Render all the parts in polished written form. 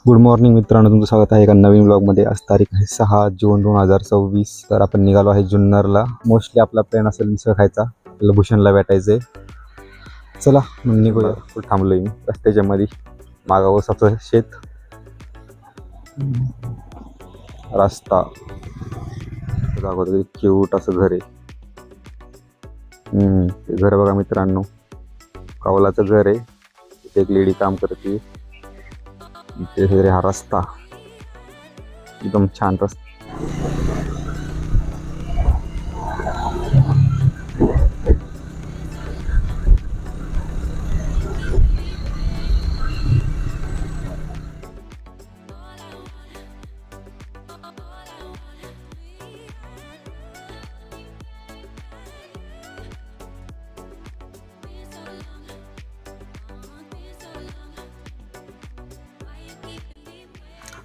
Good morning मित्रांनो, तुमचं स्वागत आहे एका नवीन ब्लॉगमध्ये. आज तारीख आहे 6 जून 2024. तर आपण निघालो आहे जुन्नरला. मोस्टली आपला प्लॅन असेल मिसळ खायचा, आपल्याला भूषणला भेटायचं आहे. चला मग निघूया. थांबलो आहे मी रस्त्याच्या मध्ये, मागा ऊसाचं शेत, रस्ता दाखवतो. क्यूट असं घर आहे. ते घर बघा मित्रांनो, कौलाचं घर आहे. तिथे एक लेडी काम करते. हा रस्ता एकदम छान रस्ता.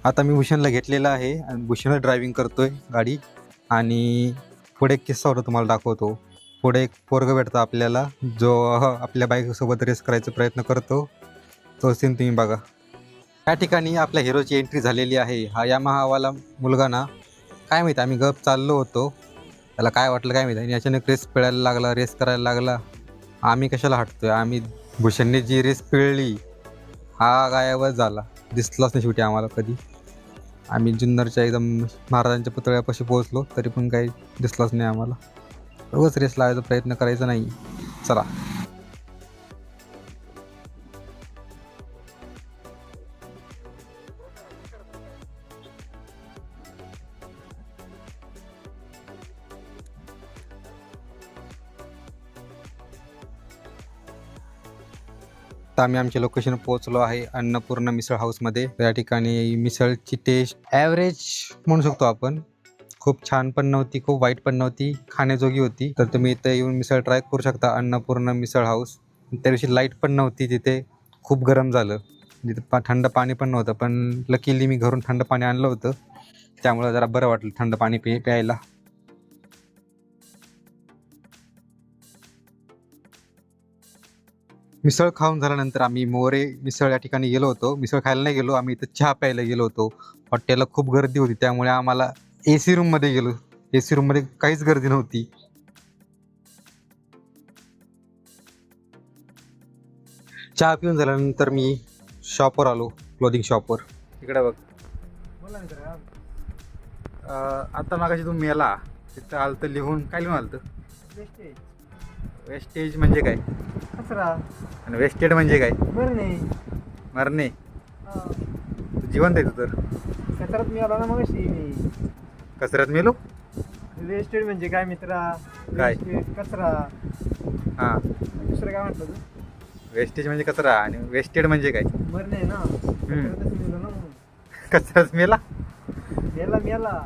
आता मी भूषणला घेतलेला आहे आणि भूषणला ड्रायव्हिंग करतोय गाडी. आणि पुढे एक किस्सा होता, तुम्हाला दाखवतो. पुढे एक पोरगं भेटतं आपल्याला, जो आपल्या बाईकसोबत रेस करायचा प्रयत्न करतो. तो सीन तुम्ही बघा. या ठिकाणी आपल्या हिरोची एंट्री झालेली आहे. हा यामाहावाला मुलगा ना, काय माहिती, आम्ही गप चाललो होतो, त्याला काय वाटलं काय माहिती, आणि अचानक रेस पिळायला लागला, रेस करायला लागला. आम्ही कशाला हटतोय, आम्ही भूषणने जी रेस पिळली, हा गायबच झाला, दिसलाच नाही शेवटी आम्हाला कधी. आम्ही जुन्नरच्या एकदम महाराजांच्या पुतळ्यापाशी पोहोचलो, तरी पण काही दिसलाच नाही आम्हाला. रोज रेस लावायचा प्रयत्न करायचा नाही. चला. तर आम्ही आमच्या लोकेशन पोहोचलो आहे, अन्नपूर्णा मिसळ हाऊसमध्ये. या ठिकाणी मिसळची टेस्ट ॲव्हरेज म्हणू शकतो आपण. खूप छान पण नव्हती, खूप वाईट पण नव्हती, खाण्याजोगी होती. तर तुम्ही इथे येऊन मिसळ ट्राय करू शकता, अन्नपूर्णा मिसळ हाऊस. त्या दिवशी लाईट पण नव्हती तिथे, खूप गरम झालं. तिथे थंड पाणी पण नव्हतं, पण लकीली मी घरून थंड पाणी आणलं होतं, त्यामुळे जरा बरं वाटलं थंड पाणी प्यायला. मिसळ खाऊन झाल्यानंतर आम्ही मोरे मिसळ या ठिकाणी गेलो होतो. मिसळ खायला नाही गेलो आम्ही, इथं चहा प्यायला गेलो होतो. हॉटेलला खूप गर्दी होती, त्यामुळे आम्हाला AC रूममध्ये गेलो. AC रूममध्ये काहीच गर्दी नव्हती. चहा पिऊन झाल्यानंतर मी शॉपवर आलो, क्लोथिंग शॉपवर. इकडे बघ. बोला मित्र. आता मागाशी तू मेला तिथं आलतं, लिहून काय लिहून आलतं? वेस्टेज वेस्टेज म्हणजे काय, कचरा. आणि वेस्टेड म्हणजे काय? मरणे. मरणे. हा. तू जिवंत आहे तू तर. कचऱ्यात मी आला ना मग मी. कचऱ्यात मेलो. वेस्टेड म्हणजे काय मित्रा? काय? वेस्टेड कचरा. हां, दुसरं काय म्हटलं तू? वेस्टेज म्हणजे कचरा, आणि वेस्टेड म्हणजे काय? मरणे ना. कचऱ्यातच मेलो ना म्हणून. कचराच मेला. मेला मेला.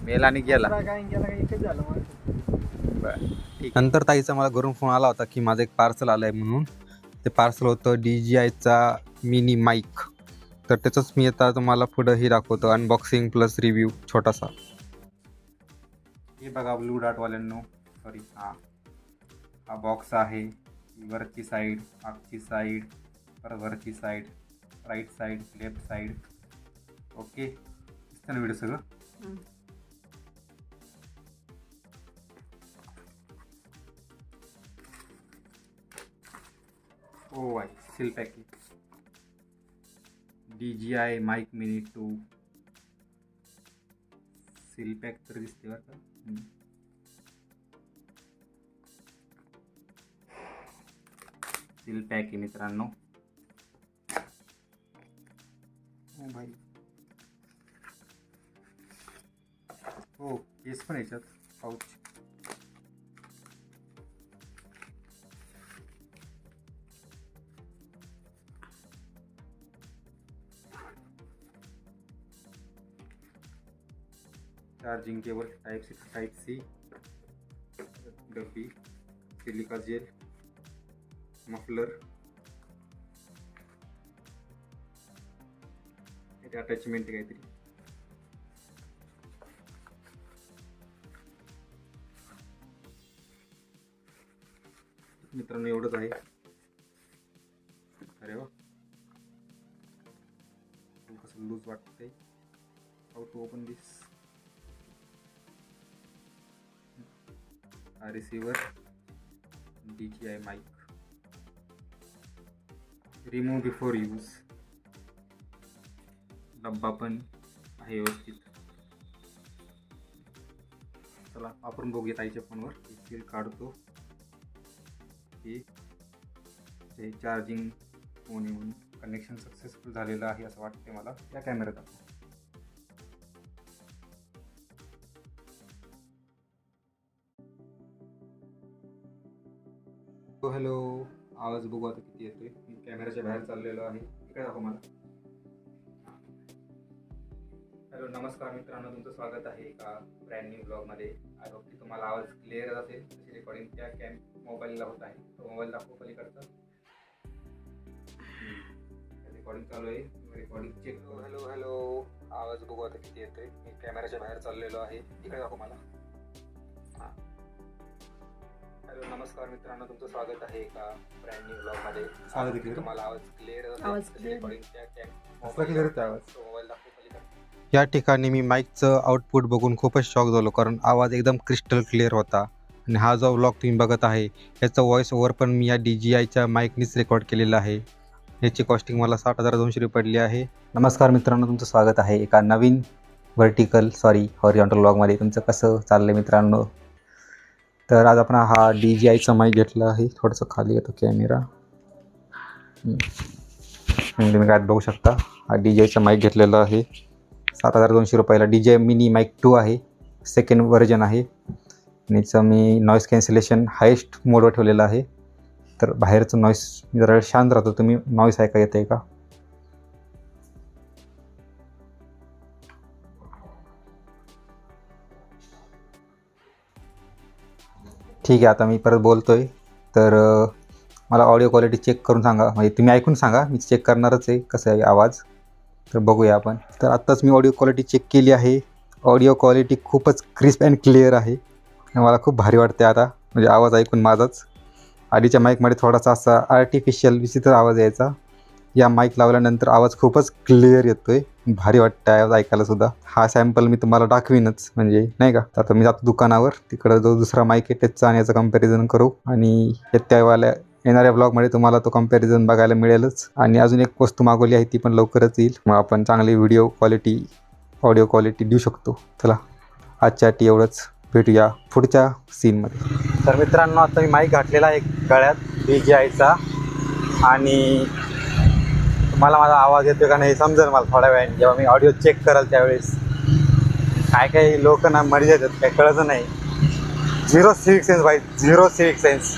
मेला आणि गेला. कचरा काय गेला काय एकच झालं मग. बरं, ठीक. नंतर ताईचा मला घरून फोन आला होता की माझं एक पार्सल आलं आहे म्हणून. ते पार्सल होतं DJIचा मिनी माईक. तर त्याचंच मी आता तुम्हाला पुढं ही दाखवतो, अनबॉक्सिंग प्लस रिव्ह्यू छोटासा. हे बघा ब्लू डॉटवाल्यांनो, सॉरी, हा बॉक्स आहे. वरची साईड, मागची साईड, परत वरची side, right side, left side. Okay, दिसतं ना व्हिडिओ सगळं? ओ वाय, seal package. DJI mic mini 2 seal pack तर दिसते बरं का. सील पॅक आहे मित्रांनो. ओ भाई, हो केस पण याच्यात, pouch. Charging cable type C, डब्बी, सिलिका जेल, मफलर, अटॅचमेंट काहीतरी. मित्रांनो एवढंच आहे. अरे वा, थोडंसं लूज वाटतंय. How to open this. हा receiver, DJI mic. Remove before use. डब्बा पण आहे व्यवस्थित. चला वापरून बघूया ताईच्या फोनवर. सील काढतो. हे चार्जिंग फोन येऊन कनेक्शन सक्सेसफुल झालेलं आहे असं वाटते मला. या कॅमेऱ्यात आपण हॅलो, आवाज बघू आता किती येतोय. मी कॅमेऱ्याच्या बाहेर चाललेलो आहे. इकडे दाखव मला. हॅलो, नमस्कार मित्रांनो, तुमचं स्वागत आहे एका ब्रँड न्यू ब्लॉगमध्ये. आय होप की तुम्हाला आवाज क्लिअर असेल. तशी रेकॉर्डिंग त्या मोबाईलला होत आहे. तो मोबाईल दाखव पलीकडचा. रेकॉर्डिंग चालू आहे. Recording check. हॅलो हॅलो, आवाज बघू आता किती येतोय. मी कॅमेऱ्याच्या बाहेर चाललेलो आहे. इकडे दाखव मला. हां, हॅलो, नमस्कार मित्रांनो, तुमचं स्वागत आहे एका ब्रँड न्यू ब्लॉगमध्ये. तुम्हाला आवाज क्लिअर असेल. रेकॉर्डिंग त्या मोबाईल दाखव पलीकडचा. या ठिकाणी मी माईकचं आउटपुट बघून खूपच शॉक झालो, कारण आवाज एकदम क्रिस्टल क्लिअर होता. आणि हा जो व्लॉग तुम्ही बघत आहे याचा व्हॉइस ओव्हर पण मी या DJIच्या माईकनीच रेकॉर्ड केलेला आहे. याची कॉस्टिंग मला 60,200 पडली आहे. नमस्कार मित्रांनो, तुमचं स्वागत आहे एका नवीन हॉरिझॉन्टल व्लॉगमध्ये. तुमचं कसं चाललं मित्रांनो? तर आज आपण हा DJIचा माईक घेतला आहे. थोडंसं खाली येतो कॅमेरा. तुम्ही काय बघू शकता, हा DJIचा माईक घेतलेला आहे 7,200 रुपयाला. DJI मिनी माईक 2 आहे, सेकंड व्हर्जन आहे. आणि याचं मी नॉईस कॅन्सलेशन हायेस्ट मोडवर ठेवलेलं आहे. तर बाहेरचं नॉईस जरा शांत राहतो. तुम्ही नॉईस ऐका येते का? ठीक आहे, आता मी परत बोलतोय. तर मला ऑडिओ क्वालिटी चेक करून सांगा, म्हणजे तुम्ही ऐकून सांगा. मी चेक करणारच आहे कसं आहे आवाज. तर बघूया आपण. तर आत्ताच मी ऑडिओ क्वालिटी चेक केली आहे. ऑडिओ क्वालिटी खूपच क्रिस्प अँड क्लिअर आहे. मला खूप भारी वाटते आता, म्हणजे आवाज ऐकून माझाच. आधीच्या माईकमध्ये थोडासा असा आर्टिफिशियल विचित्र आवाज यायचा. या माईक लावल्यानंतर आवाज खूपच क्लिअर येतोय. भारी वाटतं आवाज ऐकायला सुद्धा. हा सॅम्पल मी तुम्हाला दाखवीनच, म्हणजे नाही का. तर आता मी जातो दुकानावर, तिकडं जो दुसरा माईक आहे त्याचा आणि याचं कंपॅरिझन करू. आणि येणाऱ्या ब्लॉगमध्ये तुम्हाला तो कंपॅरिझन बघायला मिळेलच. आणि अजून एक वस्तू मागवली आहे, ती पण लवकरच येईल. मग आपण चांगली ऑडिओ क्वालिटी देऊ शकतो. चला, आजच्यासाठी एवढंच. भेटूया पुढच्या सीनमध्ये. तर मित्रांनो, आता मी माईक घातलेला आहे गळ्यात DJIचा. आणि तुम्हाला माझा आवाज येतो का नाही समजेल मला थोड्या वेळाने, जेव्हा मी ऑडिओ चेक कराल त्यावेळेस. काय लोक ना मरी जातात, काय कळतं नाही. झिरो सिविक सेन्स भाई, झिरो सिविक सेन्स.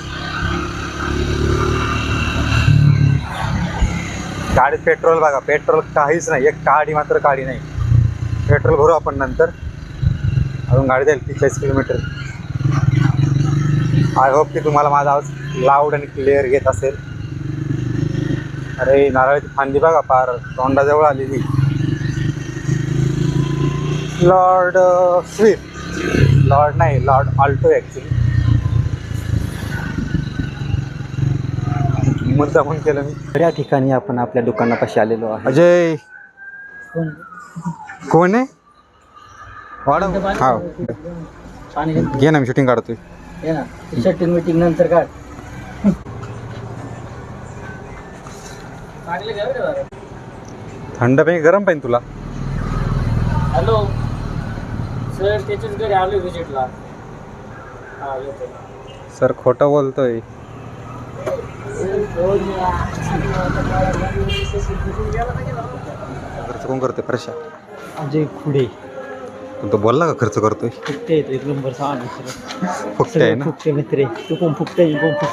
गाडीत पेट्रोल बघा, पेट्रोल काहीच नाही. एक काडी मात्र काडी नाही. पेट्रोल भरू आपण नंतर. अजून गाडी जाईल 40 किलोमीटर. आय होप की तुम्हाला माझा आवाज लाऊड आणि क्लिअर येत असेल. अरे, नारळाची फांदी बघा, पार तोंडाजवळ आलेली. Lord Alto actually. मुद्दा म्हणून केलं मी. तर या ठिकाणी आपण आपल्या दुकानापाशी आलेलो आहे. अजय कोण आहे? हा, घे ना, मी शूटिंग काढतोय. मीटिंग नंतर काढ. थंड पाहिजे गरम पाहिजे तुला? हॅलो सर, त्याच्याच घरी आलो विजिटला. सर खोटं बोलतोय. खर्च कोण करतोय? प्रशांत. अजय खुडे. तो बोलला का खर्च करतोय? फुकटे एक नंबर फुकटे आहे ना? फुकटे मित्र. तू कोण फुकटे?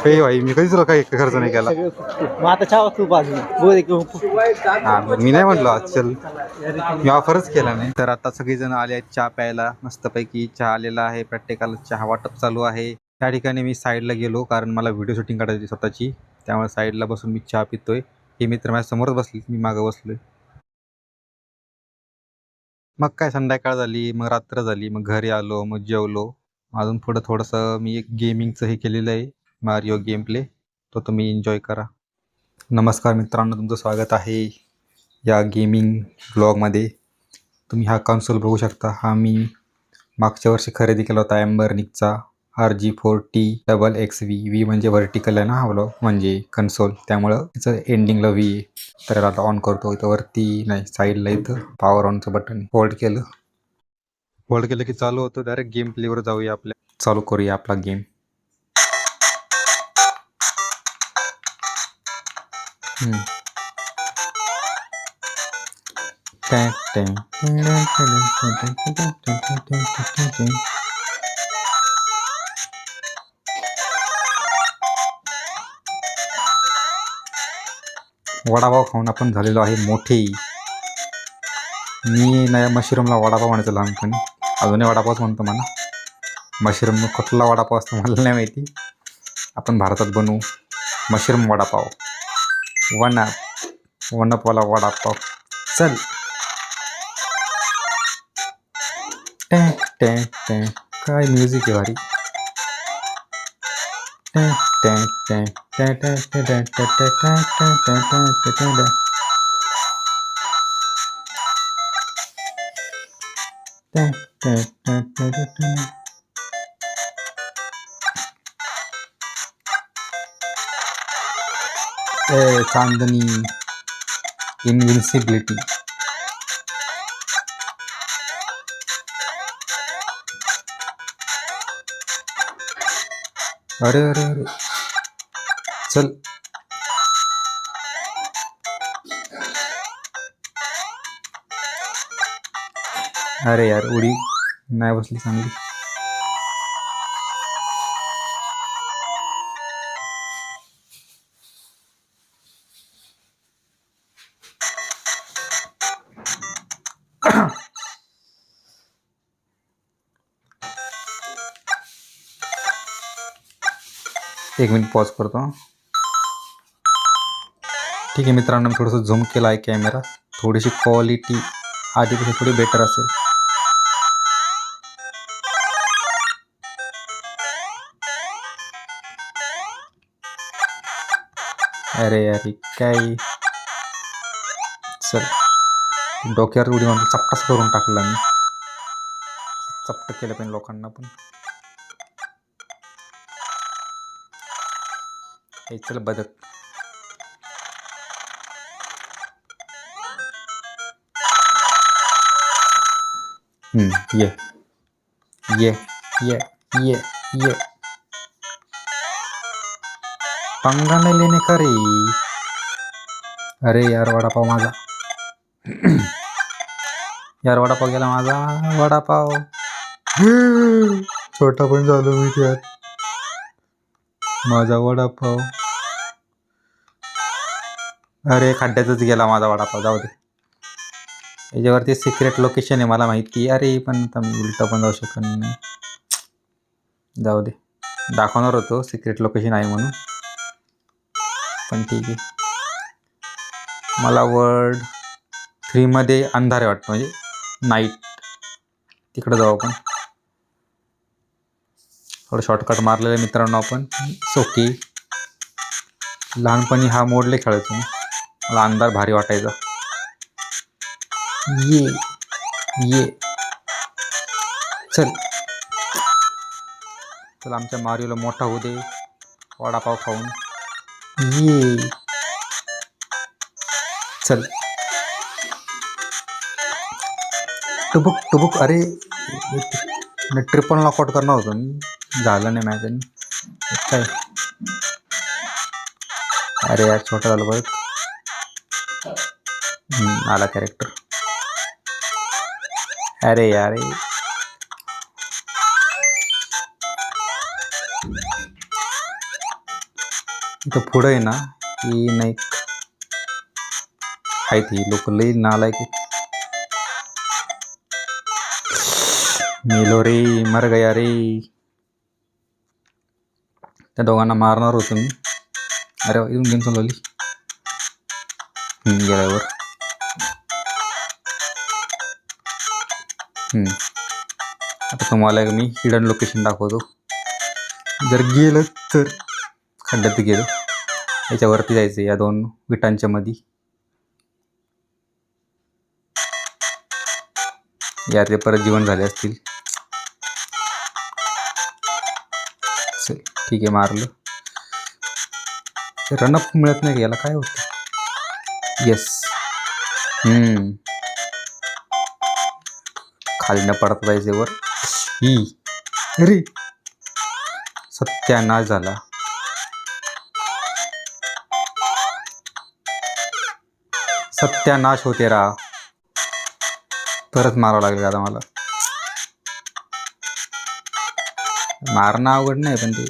हे भाई, मी कधीच तुला काही खर्च नाही केला. मग आता चहा तू बाजू हा, मी नाही म्हटलो आज चल, मी ऑफरच केला नाही. तर आता सगळेजण आले आहेत चहा प्यायला. मस्तपैकी चहा आलेला आहे. प्रत्येकाला चहा वाटप चालू आहे. त्या ठिकाणी मी साईडला गेलो, कारण मला व्हिडिओ शूटिंग काढायची स्वतःची. त्यामुळे साईडला बसून मी चहा पितोय. हे मित्र माझ्या समोरच बसले, मी मागं बसलोय. मग काय, संध्याकाळ झाली, मग रात्र झाली, मग घरी आलो, मग जेवलो. अजून पुढं थोडंसं मी एक गेमिंगचं हे केलेलं आहे, मारिओ गेम प्ले. तो तुम्ही एन्जॉय करा. नमस्कार मित्रांनो, तुमचं स्वागत आहे या गेमिंग ब्लॉगमध्ये तुम्ही हा कन्सोल बघू शकता. हा मी मागच्या वर्षी खरेदी केला होता ॲम्बरनिकचा RG40XX व्ही म्हणजे व्हर्टिकल आहे ना हा ब्लॉग म्हणजे कन्सोल, त्यामुळं त्याचं एंडिंगला व्ही आहे. तर आता ऑन करतो. इथं वरती नाही साईडला इथं पॉवर ऑनचं बटन होल्ड केलं की चालू होतं. डायरेक्ट गेम प्लेवर जाऊया. चालू करूया आपला गेम. वडापाव खाऊन आपण झालेलो आहे मोठे. मी नाही मशरूमला वडापाव म्हणायचं लहानपणी, अजूनही वडापावच म्हणतो मला. मशरूम कुठला वडापाव असतो मला नाही माहिती. आपण भारतात बनवू मशरूम वडापाव. वनपवाला वडापाव. चल. काय म्युझिक आहे भारी. चांदनी इनविन्सिबिलिटी. अरे अरे अरे चल. अरे यार उडी नाही बसली चांगली. एक मिनिट पॉज करतो. ठीक आहे मित्रांनो, मी थोडंसं झूम केला आहे कॅमेरा. थोडीशी क्वालिटी आधीपेक्षा थोडी बेटर असेल. अरे अरे काय. चल डोक्यावर उडी मारून चपटाच करून टाकला मी. चपट केलं पण लोकांना पण. हे चल बदक. ये ये ये ये ये. पंगा नाही लेने का रे. अरे यार वडापाव माझा. यार वडापाव गेला माझा. वडापाव छोटा पण झालो मी त्यात. माझा वडापाव. अरे खड्ड्यातच गेला माझा वडापाव. जाऊ दे. याच्यावरती सिक्रेट लोकेशन आहे मला माहिती. अरे पण आता मी उलटा पण जाऊ शकत नाही. जाऊ दे. दाखवणार होतो सिक्रेट लोकेशन आहे म्हणून, पण ठीक आहे. मला वर्ल्ड 3 मध्ये अंधार आहे वाटतं, म्हणजे नाईट. तिकडे जाऊ आपण. थोडं शॉर्टकट मारलेलं आहे मित्रांनो आपण. ओके. लहानपणी हा मोडले खेळायचो. मला अंधार भारी वाटायचा. ये ये चल. चल आमच्या मारिओला मोठा होऊ दे वडापाव खाऊन. ये चल. टुबुक टुबुक. अरे ट्रिपल नॉकआउट करणार होतो मी, झालं नाही मॅच. काय अरे यार छोटा झालं बघ. आला कॅरेक्टर. अरे यार इथं पुढं आहे ना ही नाही आहेत ही लोक लई नालायक. मेलो रे. मर गया रे. त्या दोघांना मारणार होतो मी. अरे येऊन गेम चालवली. गेल्यावर आता तुम्हाला मी हिडन लोकेशन दाखवतो. जर गेलं तर खड्ड्यात गेलं. याच्यावरती जायचं या 2 विटांच्या मध्ये. यातले परत जीवन झाले असतील. चल ठीक आहे, मारलं. रनअप मिळत नाही, याला काय होतं? येस. खाली न पडत पाहिजे वर. ही अरे सत्यानाश झाला. सत्यानाश होते रा. परत मारावं लागेल आता मला. मारणं अवघड नाही, पण ते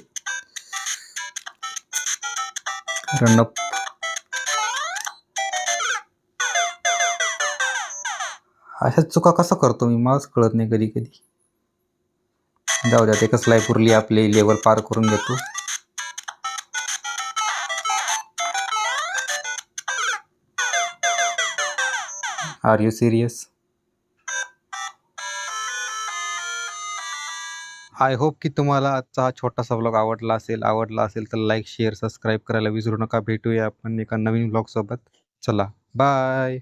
रनअप. अशा चुका कसा करतो मी, मलाच कळत नाही कधी कधी. जाऊ द्या, एकच लाईफ उरली, आपली लेवल पार करून घेतो. Are you serious? I hope की तुम्हाला आजचा हा छोटासा व्लॉग आवडला असेल तर लाईक शेअर सबस्क्राईब करायला विसरू नका. भेटूया आपण एका नवीन व्लॉग सोबत. चला बाय.